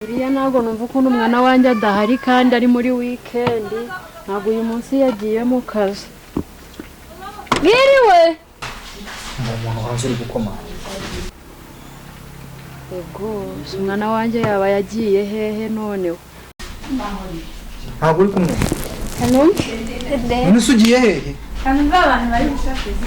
Uriya ntabwo numva ukuntu umwana wanjye adahari kandi ari muri weekend, ntabwo uyu munsi yagiye mu kazi. Mwiriwe umuntu hanze uri gukoma. Ego umwana wanjye yaba yagiye hehe noneho? Ntabwo uri kumwe. Hano None se ugiye hehe? Kandi abantu bari gushakira.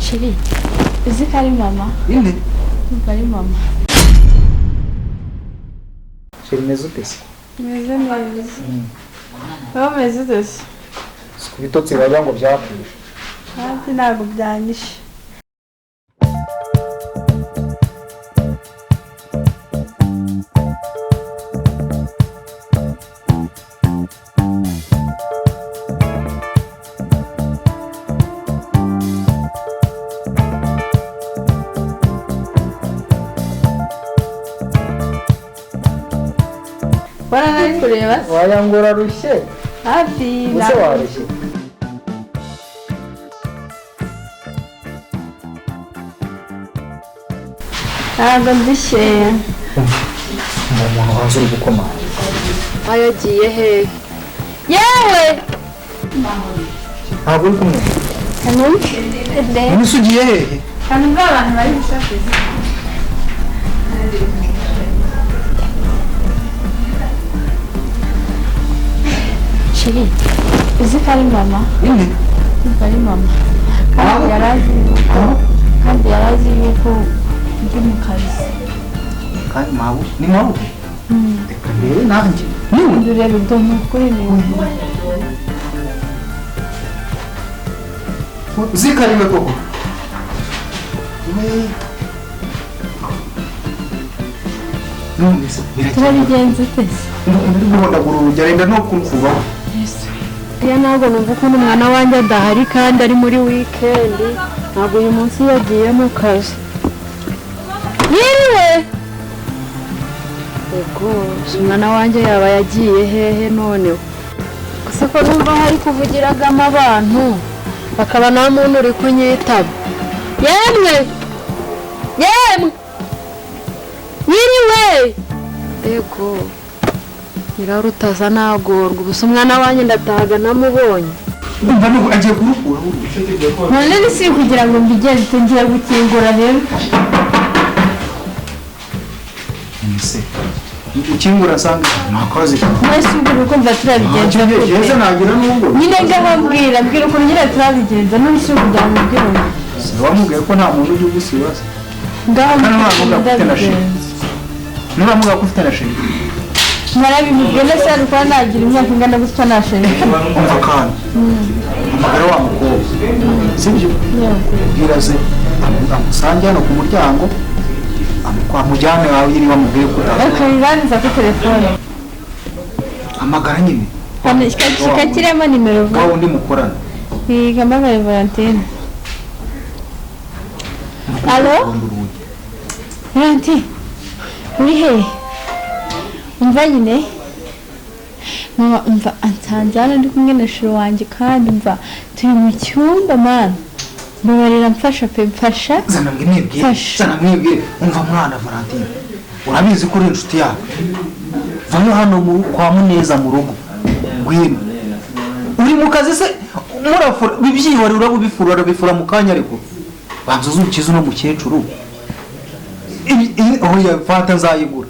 Shiri, uzi ko ari mama? Inde? Ari mama. Shiri meze ute se? Meze neza. Wowe meze ute se? Ku bitotsi bavuga ngo byapfuye. Kandi ntabwo byanyishe. Bora nari kureba. Wayangora rushye. Hafi. Use warushye. Ntabwo ndishye. Umuntu hanze uri gukoma. Yagiye hehe? Yewe. Ntabwo uri kumwe. Hano None se ugiye hehe? kandi abantu bari gushakira. Shiri, uzi ko ari mama? Inde? Ari mama. Kandi yarazi yuko ndi mu kazi. Kandi mabu, ni mabu. Reka mbere nanjye. Niwe Ndureba ibyo kuri ni. uzikariwe koko. None se Turabigenza ute? Ndi guhondagura urugendo no kukubaho. Uriya ntabwo numva ukuntu umwana wanjye adahari kandi ari muri weekend, ntabwo uyu munsi yagiye mu kazi. Mwiriwe ego umwana wanjye yaba yagiye hehe noneho? Gusa ko numva hari kuvugiragamo abantu bakaba nta muntu uri kunyitaba. Yemwe mwiriwe ego nyirarutaza nagorwa, ubusa umwana wanjye ndatahaga namubonye. Umva nuko agiye kurukura. None ni si kugira ngo mbigenze ngiye gukingura rero. Nise. Ukingura sanga nakoze. Mwese ubwo kumva turabigenza. Yeze nagira n'ubwo. Nyine ngababwira mbwira ukuntu nyine turabigenza none si kugira ngo mbwire. Wamubwiye ko nta muntu ujya ugusibaza. Ngaho ndabigenza. Nuramuga ko ufite na sheri. Narabimubwiye nese ariko nagira imyaka ingana gutya nashere. Umva kandi. Amagara wa mukobwa. Sibyo? Bwiraze amusange hano ku muryango. Amujyane wawe yiri wamubwiye ko. Bakayiraniza ku telefone. Amagara nyine. Hano kikakiremo nimero vuba. Wawe undi mukorana. Kamagara Valentine. Allo? Valentine. Uri he? Umva nyine. Mama umva ansanjana ndi kumwe na shiro wanjye kandi umva turi mu cyumba man. Mbabarira mfasha pe mfasha. Zana mwibwire. Umva mwana Valentine. Urabizi ko uri inshuti yawe. Vayo hano kwa Muneza mu rugo. Ngwino. Uri mu kazi se murafura bibyihora urabifura mu kanya ariko. Banza uzukiza no mukecuru. Aho yafata nzayigura.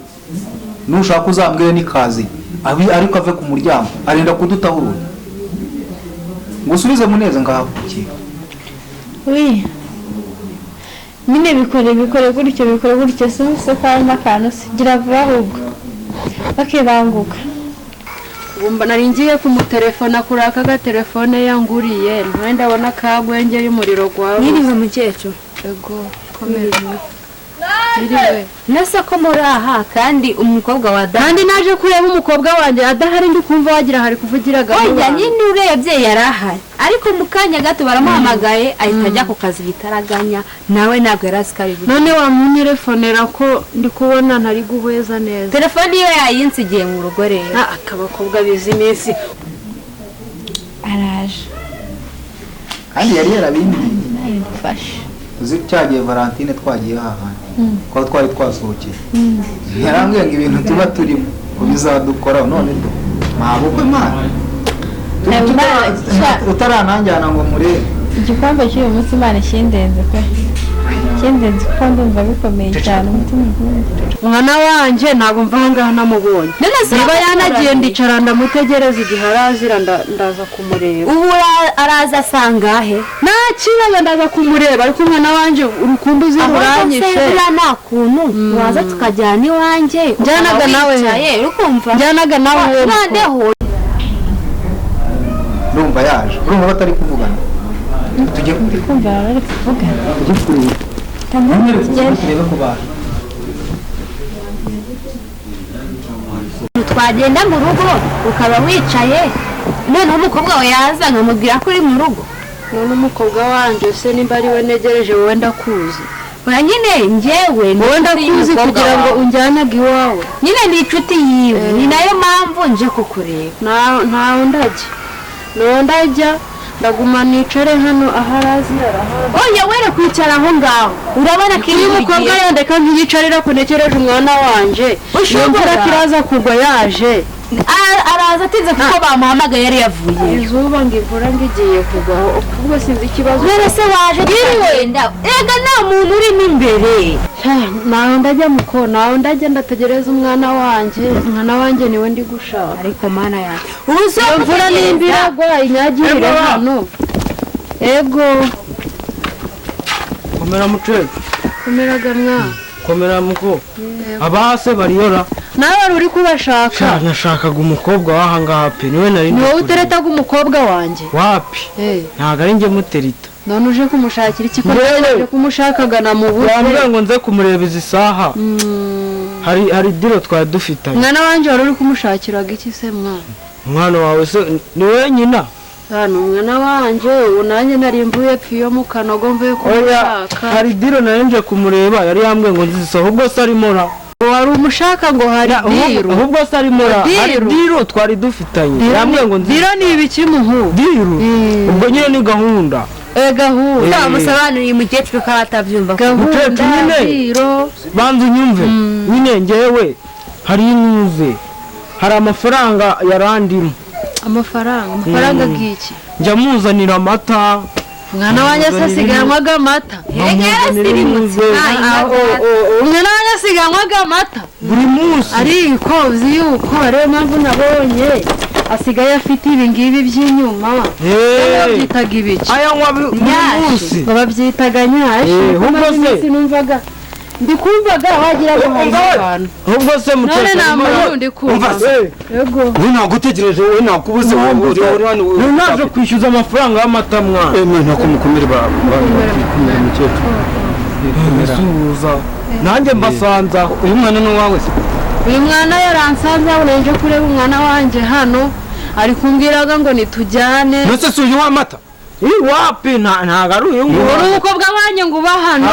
Nushaka uzambwire nikazi. Ariko ave ku muryango arenda kudutahurura. Ngusubize Muneza ngahavukiye. Oui. Mine bikore gutyo se kandi akantu sigira vuba ahubwo. Bakibanguka. Ubumba nari ngiye kumutelefona kuri aka gatelefone yanguriye, none ndabona kagwenge y'umuriro gwawe. Niriwe mukecuru. Ego komera. Niriwe. Nasa ko muri aha kandi umukobwa wa Kandi naje kureba umukobwa wanjye adahari ndi kumva wagira hari kuvugiraga. Oya nyine urebye yarahari. Ariko mukanya gato baramuhamagaye ahita ajya ku kazi bitaraganya nawe ntabwo yarasikari. None wamunyerefonera ko ndi kubona ntari guhweza neza. Telefone iyo yayinsigiye mu rugo rero. Akabakobwa bizi iminsi. Araje. Kandi yari yarabindi. Nayo ndufashe. Uzi cyagiye Valentine twagiye hahandi. ko twari twasohokeye yarambwiye ngo ibintu tuba turimo bizadukoraho none mabukwe mana utarananjyana ngo murebe igikombe cy'uyu munsi Imana kindenze pe kindenze kuko ndumva bikomeye cyane umutima nkunda mwana wanje ntabwo mva ngaha namubonye niba yanagiye ndicara ndamutegereza igihe arazira ndaza kumureba ubu araza asangahe nta kibazo ndaza kumureba ariko umwana wanje urukundo uziruranyishe nta kuntu waza tukajyana iwanjye njyanaga nawe ukumva njyanaga nawe noneho urumva yaje urumva batari kuvugana tujye kumva bari kuvugana turebe ko baje twagenda mu rugo ukaba wicaye noneho umukobwa we yaza nkamubwira ko uri mu rugo none umukobwa wanje se nimba ari we negereje wowe ndakuzi oya nyine njyewe wowe ndakuzi kugira ngo unjyanage iwawe nyine ni inshuti yiwe ni nayo mpamvu nje kukureba ntawe ndajya ndaguma nicare hano aharazira oya were kwicara aho ngaho urabona ko iyo umukobwa yandeka ntiyicarira kunekereje umwana wanje iyo mvura kiraza kugwa yaje araza atinze kuko bamuhamagaye yari yavuye izuba ngo imvura ngo igiye kugwaho ubwo sinzi ikibazo rero se waje wenda ega nta muntu urimo imbere nawe ndajya ndategereza umwana wanjye niwe ndi gushaka ariko mana yacu iyo mvura nimba iragwa inyagirire hano ego komera mucece komeraga mwana komera muko abase bariyora nawe uri kubashaka nashakaga umukobwa w'ahangaha pe niwe nari ni wowe uteretaga umukobwa wanjye wapi ntabwo ari njye muterita none uje kumushakira iki ko uje kumushakaga na mu buryo wambwira ngo nze kumureba izi saha hari diro twari dufitanye mwana wanjye wari uri kumushakiraga iki se umwana wawe se ni wowe nyina hano umwana wanjye ubu nanjye nari mvuye pfiyo mu kanogo mvuye kumushaka hari diro nari nje kumureba yari yambwiye ngo nziza ahubwo se arimo ra wari umushaka ngo hari diro ahubwo se arimo ra hari diro twari dufitanye yambwiye ngo nziza diro ni ibiki muhu diro ubwo nyine ni gahunda gahunda bamusobanuriye umukecuru ko atabyumva gahunda diro banza unyumve nyine ngewe hari inyuze hari amafaranga yarandimo amafaranga bw'iki njya muzanira amata umwana wanjye asiganwaga amata umwana wanjye asiganwaga amata buri munsi ariko uzi yuko ariyo mpamvu nabonye asigaye afite ibi ngibi by'inyuma babyitaga ibiki ayanywa buri munsi babyitaga nyashi ahubwo se numvaga ndikumvaga wagira ngo abantu ahubwo se none nta ndi kumva yego we nagutegereje we nakubuze uri naje kwishyuza amafaranga y'amata mwana ntako mukomere bakumira mukecuru suhuza nanjye mbasanza uyu mwana ni uwawe se uyu mwana yaransanze abona nje kureba umwana wanjye hano ari kumbwiraga ngo nitujyane nose si uyu w'amata wapi ntago ari uyu nguyu uri umukobwa wanjye ngo uba hano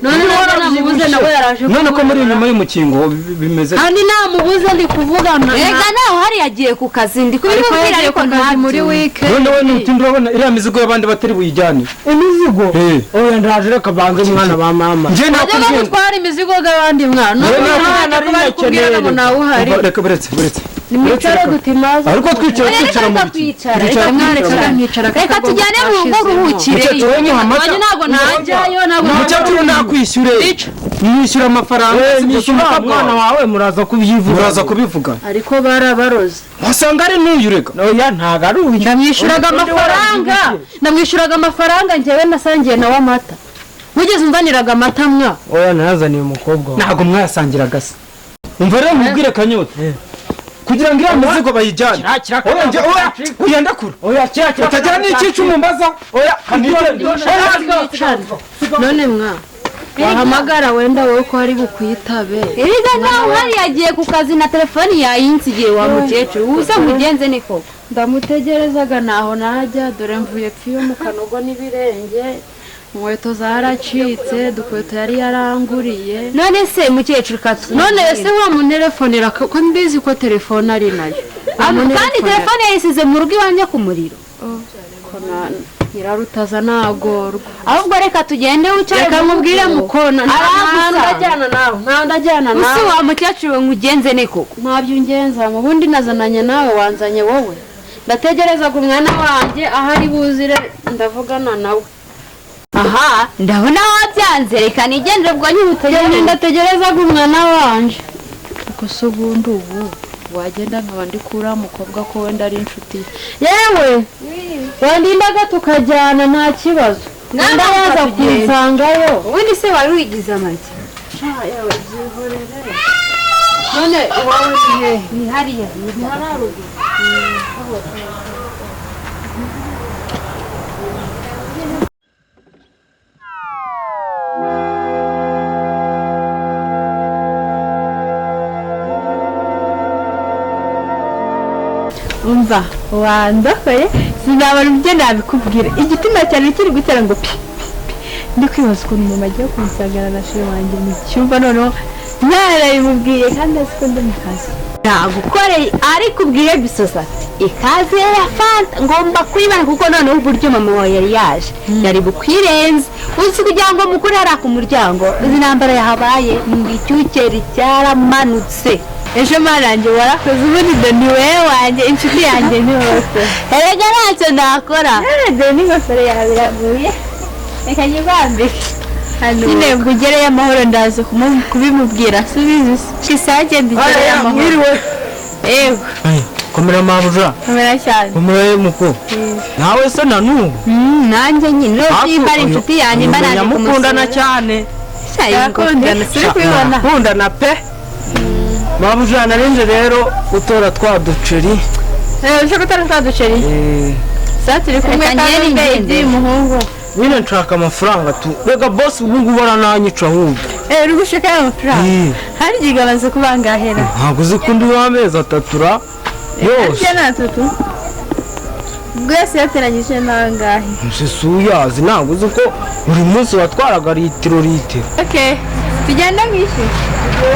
none namubuze nawe yaraje none ko muri inyuma y'umukingo bimeze kandi namubuze ndi kuvugana ega nawe hari yagiye ku kazi ndi kubibwira ariko ntabwo muri weekend none we n'utindi urabona iriya mizigo y'abandi batari buyijyane imizigo oya ndaje reka banze mwana ba mama njye nakubwiye gutwara imizigo y'abandi mwana nari nakeneye ngo nawe uhari reka buretse nimwicare dutimaze ariko twicara mu biti reka tujyane mu rugo ruhukire wanjye ntabwo najyayo umukecuru nakwishyure mwishyura amafaranga nishyura mwana wawe muraza kubivuga ariko barabaroze wasanga ari n'uyu reka oya ntago ari uyu ndamwishyuraga amafaranga njyewe nasangiye nawe amata wigeze umvaniraga amata mwa oya nazaniye umukobwa ntabwo mwayasangiraga se umva rero mubwire kanyota kugira ngo iriya mizigo bayijyane oya ndakura utagira n'ikica umumbaza none mwa wahamagara wenda wowe ko hari bukwitabe erega nawe hari yagiye ku kazi na telefoni yayinsigiye wa mukecuru ubusa mugenze niko ndamutegerezaga naho najya dore mvuye pfiyo mu kanogo n'ibirenge inkweto zaracitse dukweto yari yaranguriye none se mukecuru none ese wamunerefonera ko mbizi ko telefone ari nayo kandi telefone yayisize mu rugo iwanjye ku muriro nyirarutaza nagorwa ahubwo reka tugende wicare reka mubwire mukono ndajyana nawe nta ndajyana nawe usi wa mukecuru we ngugenze ne koko ntabyo ungenza mu bundi nazananye nawe wanzanye wowe ndategereza ku mwana wanjye aho ari buzire ndavugana nawe aha ndabona wabyanze reka nigendere ubwo nyine ndategereza ku mwana wanje kuko se ubundi ubu wagenda nkaba ndikura mukobwa ko wenda ari inshuti yewe wandindaga tukajyana nta kibazo nanda yaza kunsangayo ubundi se wari wigize amagi yawe byihorere none iwawe ni hehe ni hariya ni hararuguru umva wandokoye sinabona ibyo nabikubwira igitima cyane kiri gutera ngo pi ndi kwibaza ukuntu mama agiye kumusangana na shiri wanjye mu cyumba noneho ntarabimubwiye kandi azi ko ndi mu kazi nagukoreye ariko ubwiye bisosa ikaze ya fanta ngomba kuyibana kuko noneho uburyo mama wawe yari yaje yari bukwirenze uzi kugira ngo mukure hariya ku muryango izi ntambara yahabaye ngo icyukeri cyaramanutse ejo marange warakoze ubundi do ni wowe wanjye inshuti yanjye ni wose erega ntacyo nakora do n'ingofero yawe iraguye reka nyibambike nyine ngo ugereyo amahoro ndaza kubimubwira subizi kisage ndigereyo amahoro yego komera mabuja komera cyane komera muko nawe se na n'ubu nanjye nyine niba ari inshuti yanjye mba naje kumusura mukundana cyane yakundana suri kubibona kundana pe mabuja narinje rero utora twa duceri uje gutora twa duceri saa turi kumwe kandi baby muhungu nyine nshaka amafaranga tu rega boss ubu ngubu arananyica ahubwo uri gushaka amafaranga hari igihe amaze kubangahera ntabwo uzi ko ndi w'amezi atatu ra yose ni atatu bwese yateranyije n'angahe nsese uyazi ntabwo uzi ko buri munsi watwaraga litiro okay tugenda nk'ishyura